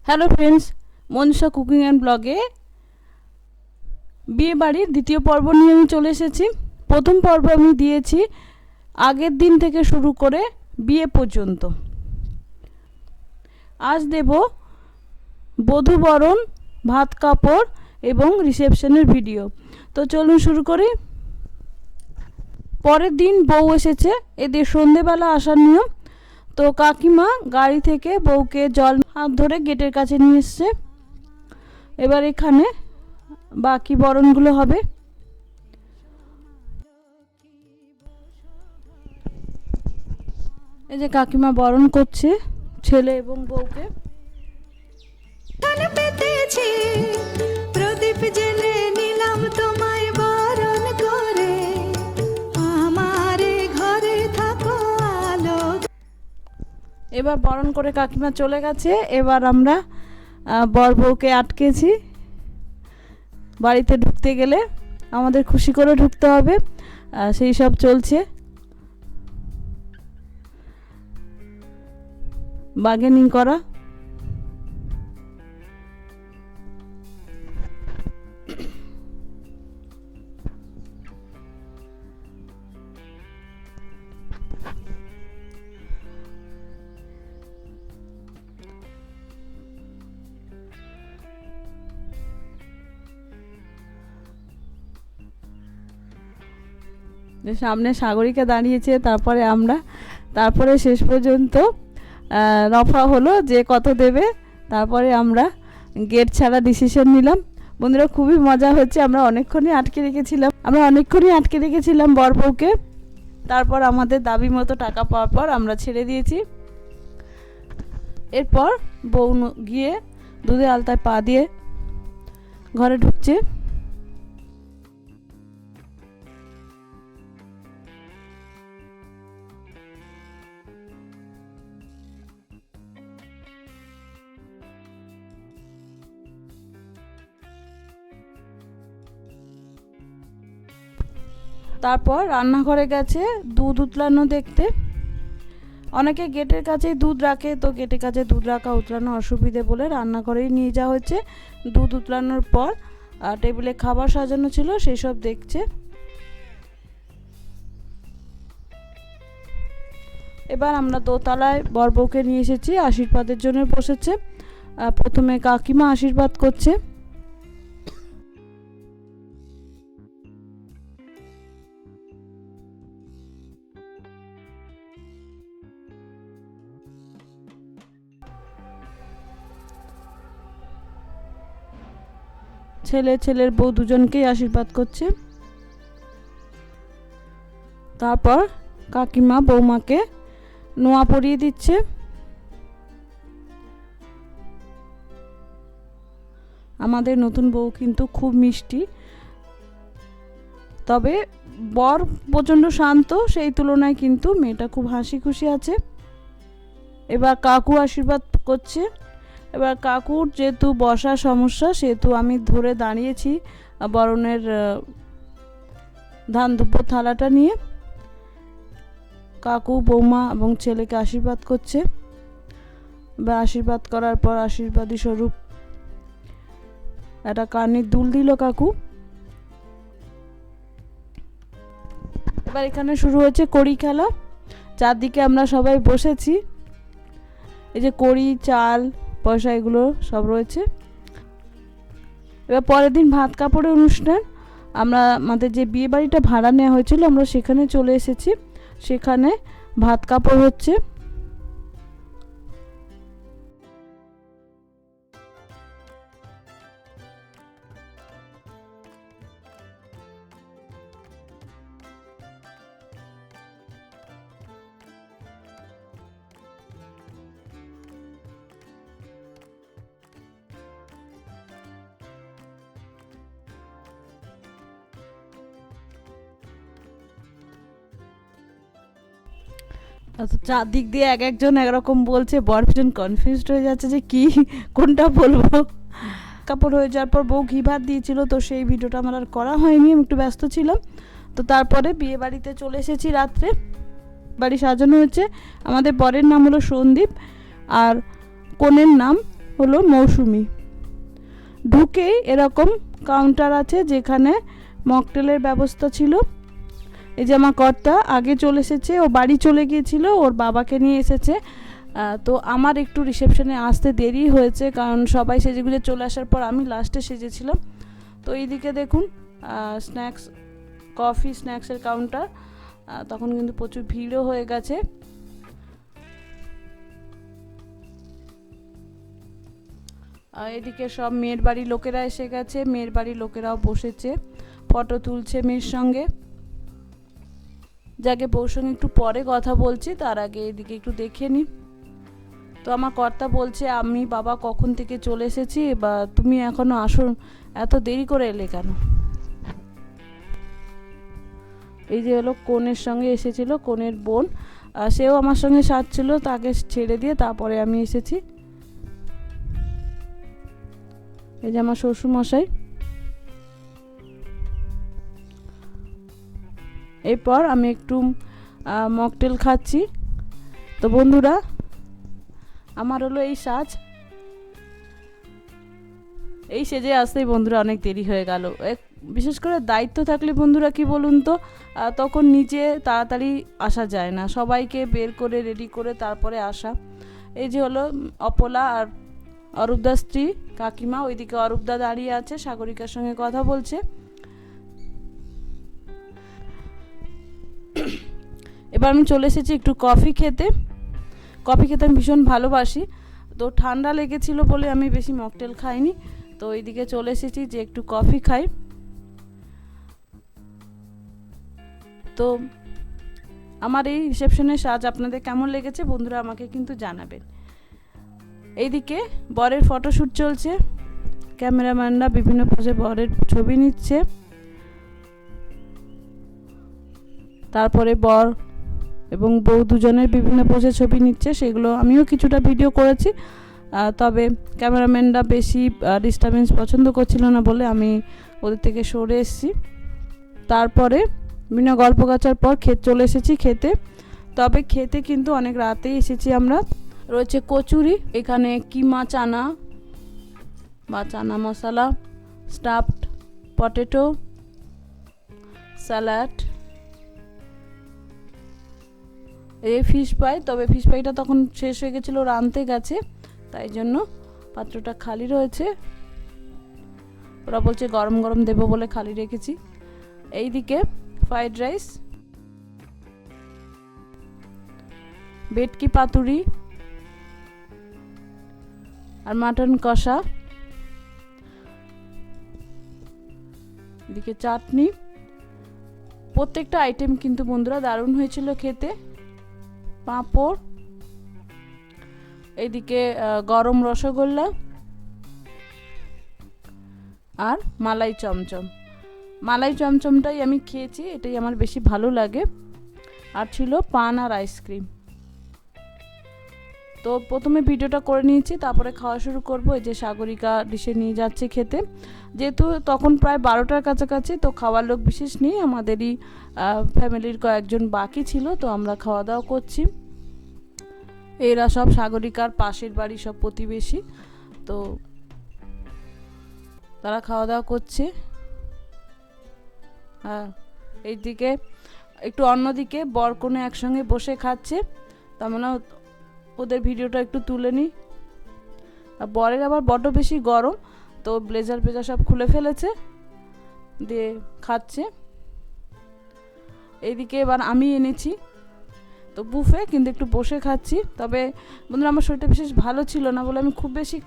Hello friends, Manisha cooking and ব্লগে বিয়ে বাড়ির দ্বিতীয় পর্ব নিয়ে আমি চলে এসেছি। প্রথম পর্ব আমি দিয়েছি আগের দিন থেকে শুরু করে বিয়ে পর্যন্ত। আজ দেব বধূবরণ, ভাত কাপড় এবং রিসেপশনের ভিডিও। তো চলুন শুরু করি। পরের দিন বউ এসেছে, এদের সন্ধেবেলা আসার নিয়ম। তো কাকিমা গাড়ি থেকে বউকে জল হাত ধরে গেটের কাছে নিয়ে এসছে। এবার এখানে বাকি বরণগুলো হবে। এই যে কাকিমা বরণ করছে ছেলে এবং বউকে। প্রদীপ জেলে নিলাম তোমায় বরণ করে, আমারে ঘরে থাকো আলো। এবার বরণ করে কাকিমা চলে গেছে। এবার আমরা বর বউকে আটকেছি। বাড়িতে ঢুকতে গেলে আমাদের খুশি করে ঢুকতে হবে, সেই সব চলছে। বার্গেনিং করা। সামনে সাগরিকা দাঁড়িয়েছে, তারপরে শেষ পর্যন্ত রফা হলো যে কত দেবে। তারপরে আমরা গেট ছাড়া ডিসিশন নিলাম। বন্ধুরা, খুবই মজা হচ্ছে। আমরা অনেকক্ষণই আটকে রেখেছিলাম বর বউকে। তারপর আমাদের দাবি মতো টাকা পাওয়ার পর আমরা ছেড়ে দিয়েছি। এরপর বউ গিয়ে দুধে আলতায় পা দিয়ে ঘরে ঢুকছে। তারপর রান্নাঘরে গেছে দুধ উতলানো দেখতে। অনেকে গেটের কাছেই দুধ রাখে, তো গেটের কাছে দুধ রাখা উতলানো অসুবিধে বলে রান্নাঘরেই নিয়ে যাওয়া হয়েছে। দুধ উতলানোর পর টেবিলে খাবার সাজানো ছিল, সেই সব দেখছে। এবার আমরা দোতলায় বর বউকে নিয়ে এসেছি, আশীর্বাদের জন্য বসেছে। প্রথমে কাকিমা আশীর্বাদ করছে। ছেলের বউ দুজনকেই আশীর্বাদ করছে। তারপর কাকিমা বৌমাকে নোয়া পরিয়ে দিচ্ছে। আমাদের নতুন বউ কিন্তু খুব মিষ্টি, তবে বর প্রচণ্ড শান্ত, সেই তুলনায় কিন্তু মেয়েটা খুব হাসি খুশি আছে। এবার কাকু আশীর্বাদ করছে। এবার কাকুর যেহেতু বসার সমস্যা, সেহেতু আমি ধরে দাঁড়িয়েছি বরণের ধান দুব্য থালাটা নিয়ে। কাকু বৌমা এবং ছেলেকে আশীর্বাদ করছে। বা আশীর্বাদ করার পর আশীর্বাদী স্বরূপ একটা কানের দুল দিল কাকু। এবার এখানে শুরু হয়েছে কড়ি খেলা। চারদিকে আমরা সবাই বসেছি। এই যে কড়ি, চাল, পয়সা এগুলো সব রয়েছে। এবার পরের দিন ভাত কাপড়ের অনুষ্ঠান। আমাদের যে বিয়ে বাড়িটা ভাড়া নেওয়া হয়েছিল, আমরা সেখানে চলে এসেছি। সেখানে ভাত কাপড় হচ্ছে। আচ্ছা, চারদিক দিয়ে একজন একরকম বলছে। বর ভীষণ কনফিউজড হয়ে যাচ্ছে যে কি কোনটা বলবো। কাপড় হয়ে যাওয়ার পর বউ ঘি ভাত দিয়েছিল, তো সেই ভিডিওটা আমার আর করা হয়নি, আমি একটু ব্যস্ত ছিলাম। তো তারপরে বিয়ে বাড়িতে চলে এসেছি রাত্রে। বাড়ি সাজানো হয়েছে। আমাদের বরের নাম হলো সন্দীপ আর কনের নাম হলো মৌসুমি। ঢুকেই এরকম কাউন্টার আছে যেখানে মকটেলের ব্যবস্থা ছিল। এই যে আমার কর্তা আগে চলে এসেছে, ও বাড়ি চলে গিয়েছিল, ওর বাবাকে নিয়ে এসেছে। তো আমার একটু রিসেপশনে আসতে দেরি হয়েছে, কারণ সবাই সেজেগুজে চলে আসার পর আমি লাস্টে সেজেছিলাম। তো এইদিকে দেখুন স্ন্যাক্স, কফি স্ন্যাক্সের কাউন্টার, তখন কিন্তু প্রচুর ভিড়ও হয়ে গেছে। এদিকে সব মেয়ের বাড়ির লোকেরা এসে গেছে, মেয়ের বাড়ির লোকেরাও বসেছে, ফটো তুলছে মেয়ের সঙ্গে। যাকে বউর সঙ্গে একটু পরে কথা বলছি, তার আগে এদিকে একটু দেখে নিই। তো আমার কর্তা বলছে, আমি বাবা কখন থেকে চলে এসেছি, বা তুমি এখনো আসো, এত দেরি করে এলে কেন? এই যে হলো কনের সঙ্গে এসেছিল, কনের বোন, সেও আমার সঙ্গে সাজছিল, তাকে ছেড়ে দিয়ে তারপরে আমি এসেছি। এই যে আমার শ্বশুরমশাই। এরপর আমি একটু মকটেল খাচ্ছি। তো বন্ধুরা, আমার হলো এই সাজ, এই সেজে আসতেই বন্ধুরা অনেক দেরি হয়ে গেল। বিশেষ করে দায়িত্ব থাকলে বন্ধুরা কি বলুন তো, তখন নিজে তাড়াতাড়ি আসা যায় না, সবাইকে বের করে রেডি করে তারপরে আসা। এই যে হলো অপলা আর অরূপদার স্ত্রী কাকিমা, ওইদিকে অরূপদা দাঁড়িয়ে আছে, সাগরিকার সঙ্গে কথা বলছে। এবার আমি চলে এসেছি একটু কফি খেতে। কফি খেতে আমি ভীষণ ভালোবাসি, তো ঠান্ডা লেগেছিল বলে আমি বেশি মকটেল খাইনি। তো এইদিকে চলে এসেছি যে একটু কফি খাই। তো আমার এই রিসেপশনের সাজ আপনাদের কেমন লেগেছে বন্ধুরা আমাকে কিন্তু জানাবেন। এইদিকে বরের ফটোশ্যুট চলছে, ক্যামেরাম্যানরা বিভিন্ন পোজে বরের ছবি নিচ্ছে। তারপরে বর এবং বউ দুজনের বিভিন্ন পোজে ছবি নিচ্ছে, সেগুলো আমিও কিছুটা ভিডিও করেছি। তবে ক্যামেরাম্যানরা বেশি ডিস্টারবেন্স পছন্দ করছিল না বলে আমি ওদের থেকে সরে এসেছি। তারপরে বিভিন্ন গল্প গাছার পর চলে এসেছি খেতে। তবে খেতে কিন্তু অনেক রাতেই এসেছি আমরা। রয়েছে কচুরি, এখানে কিমা চানা বা chana masala, stuffed potato, salad, এই ফিশ ফ্রাই। তবে ফিশ ফ্রাইটা তখন শেষ হয়ে গেছিলো, ওরা আনতে গেছে, তাই জন্য পাত্রটা খালি রয়েছে। ওরা বলছে গরম গরম দেবো বলে খালি রেখেছি। এইদিকে ফ্রাইড রাইস, ভেটকি পাতুরি আর মাটন কষা, এদিকে চাটনি। প্রত্যেকটা আইটেম কিন্তু বন্ধুরা দারুণ হয়েছিল খেতে। পাঁপড়, এইদিকে গরম রসগোল্লা আর মালাই চমচম। মালাই চমচমটাই আমি খেয়েছি, এটাই আমার বেশি ভালো লাগে। আর ছিল পান আর আইসক্রিম। তো প্রথমে ভিডিওটা করে নিয়েছি, তারপরে খাওয়া শুরু করব। এই যে সাগরিকা ডিশে নিয়ে যাচ্ছে খেতে, যেহেতু তখন প্রায় 12টার কাছাকাছি, তো খাওয়ার লোক বিশেষ নেই, আমাদেরই ফ্যামিলির কয়েকজন বাকি ছিল, তো আমরা খাওয়া দাওয়া করছি। এরা সব সাগরিকার পাশের বাড়ি, সব প্রতিবেশী, তো তারা খাওয়া দাওয়া করছে। হ্যাঁ, এইদিকে একটু অন্যদিকে বর কনে একসঙ্গে বসে খাচ্ছে, তার মানে ওদের ভিডিওটা একটু তুলে নিই। আর বরের আবার বড্ড বেশি গরম, তো ব্লেজার ফ্লেজার সব খুলে ফেলেছে, দিয়ে খাচ্ছে। এইদিকে এবার আমি এনেছি তো বুফে, কিন্তু একটু বসে খাচ্ছি। তবে বন্ধুরা আমার শরীরটা বিশেষ ভালো ছিল না বলে আমি খুব বেশি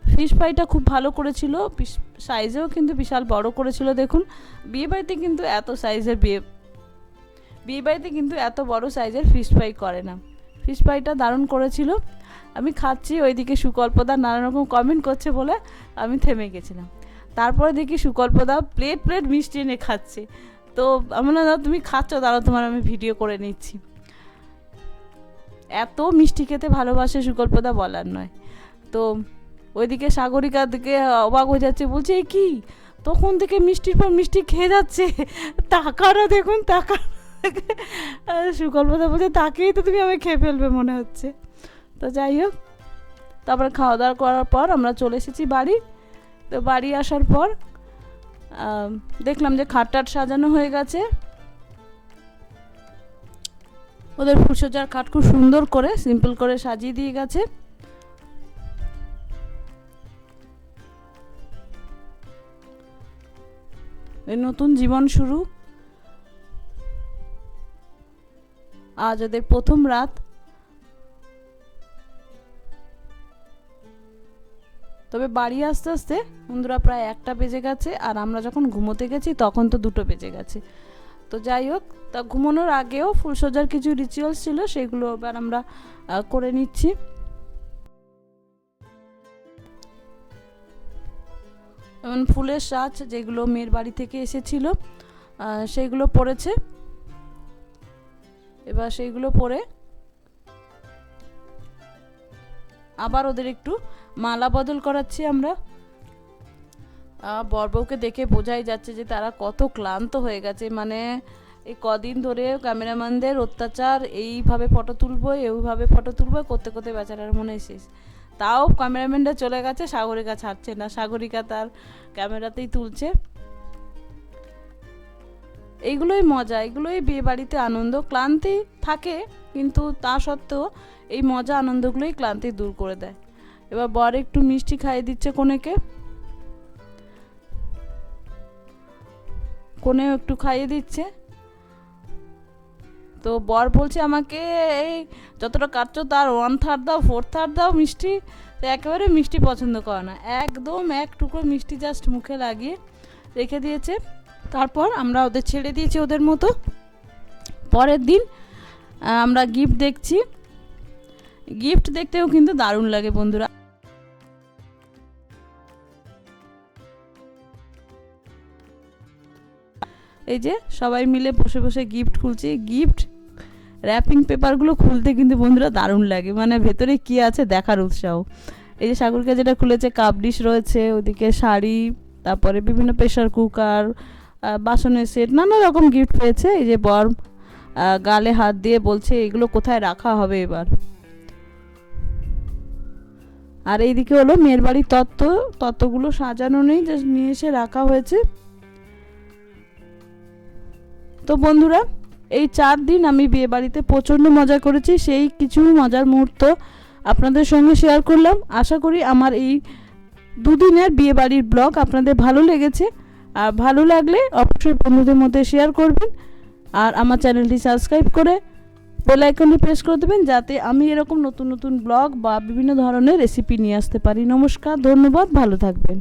ফিশ ফ্রাইটা খুব ভালো করেছিল, সাইজেও কিন্তু বিশাল বড় করেছিল। দেখুন, বিয়েবাড়িতে কিন্তু এত সাইজের বিয়েবাড়িতে কিন্তু এত বড় সাইজের ফিশ ফ্রাই করে না। ফিশ ফ্রাইটা দারুণ করেছিল। আমি খাচ্ছি, ওইদিকে সুকল্পদা নানা রকম কমেন্ট করছে বলে আমি থেমে গেছিলাম। তারপরে দেখি সুকল্পদা প্লেট প্লেট মিষ্টি এনে খাচ্ছে। তো আমি না, তুমি খাচ্ছ, দাঁড়াও তোমার আমি ভিডিও করে নিচ্ছি। এত মিষ্টি খেতে ভালোবাসে সুকল্পদা, বলার নয়। তো ওইদিকে সাগরিকার দিকে অবাক হয়ে যাচ্ছে, বলছে কি তখন থেকে মিষ্টির পর মিষ্টি খেয়ে যাচ্ছে, টাকাটা দেখুন, টাকা সুকল্পতা বলছে তাকেই তো তুমি আমায় খেয়ে ফেলবে মনে হচ্ছে। তো যাই হোক, তারপরে খাওয়া দাওয়া করার পর আমরা চলে এসেছি বাড়ি। তো বাড়ি আসার পর দেখলাম যে খাট সাজানো হয়ে গেছে। ওদের ফুলসজ্জার খাট খুব সুন্দর করে সিম্পল করে সাজিয়ে দিয়ে গেছে। এই নতুন জীবন শুরু। আজ ওদের প্রথম রাত। তবে বাড়ি আসতে আসতে বন্ধুরা প্রায় 1টা বেজে গেছে, আর আমরা যখন ঘুমোতে গেছি তখন তো 2টো বেজে গেছে। তো যাই হোক, তা ঘুমানোর আগেও ফুলসজ্জার কিছু রিচুয়ালস ছিল, সেগুলো এবার আমরা করে নিচ্ছি। যেমন ফুলের সাজ যেগুলো মেয়ের বাড়ি থেকে এসেছিল সেইগুলো পরেছে। এবার সেইগুলো পরে আবার ওদের একটু মালা বদল করাচ্ছি আমরা। বরবউকে দেখে বোঝাই যাচ্ছে যে তারা কত ক্লান্ত হয়ে গেছে। মানে এই কদিন ধরে ক্যামেরাম্যানদের অত্যাচার, এইভাবে ফটো তুলবো এইভাবে ফটো তুলবো করতে করতে বেচারার মনে শেষ। তাও ক্যামেরাম্যানটা চলে গেছে, সাগরিকা ছাড়ছে না, সাগরিকা তার ক্যামেরাতেই তুলছে। এইগুলোই মজা, এগুলোই বিয়ে বাড়িতে আনন্দ। ক্লান্তি থাকে কিন্তু তা সত্ত্বেও এই মজা আনন্দগুলোই ক্লান্তি দূর করে দেয়। এবার বর একটু মিষ্টি খাইয়ে দিচ্ছে কনেকে, কনেও একটু খাইয়ে দিচ্ছে। তো বর বলছে আমাকে এই যতটা কাটছো তার 1/3 দাও, 4/3 দাও মিষ্টি। তো একেবারে মিষ্টি পছন্দ করে না, একদম এক টুকরো মিষ্টি জাস্ট মুখে লাগিয়ে রেখে দিয়েছে। তারপর আমরা ওদের ছেড়ে দিয়েছি ওদের মতো। পরের দিন আমরা গিফট দেখছি। গিফট দেখতেও কিন্তু দারুণ লাগে বন্ধুরা। এই যে সবাই মিলে বসে বসে গিফট খুলছি। গিফট র্যাপিং পেপারগুলো খুলতে কিন্তু বন্ধুরা দারুণ লাগে, মানে ভেতরে কি আছে দেখার উৎসাহ। এই যে সাগরকে যেটা খুলেছে কাপ ডিশ রয়েছে, ওদিকে শাড়ি, তারপরে বিভিন্ন প্রেশার কুকার, বাসনের সেট, নানা রকম গিফট পেয়েছে। এই যে বর গালে হাত দিয়ে বলছে এগুলো কোথায় রাখা হবে এবার। আর এইদিকে হলো মেয়ের বাড়ির তত্ত্বগুলো সাজানো নেই, জাস্ট নিয়ে এসে রাখা হয়েছে। তো বন্ধুরা এই 4 দিন আমি বিয়ে বাড়িতে প্রচণ্ড মজা করেছি। সেই কিছু মজার মুহূর্ত আপনাদের সঙ্গে শেয়ার করলাম। আশা করি আমার এই 2 দিনের বিয়ে বাড়ির ব্লগ আপনাদের ভালো লেগেছে। আর ভালো লাগলে অবশ্যই বন্ধুদের মধ্যে শেয়ার করবেন, আর আমার চ্যানেলটি সাবস্ক্রাইব করে বেল আইকনটি প্রেস করে দেবেন, যাতে আমি এরকম নতুন নতুন ব্লগ বা বিভিন্ন ধরনের রেসিপি নিয়ে আসতে পারি। নমস্কার, ধন্যবাদ, ভালো থাকবেন।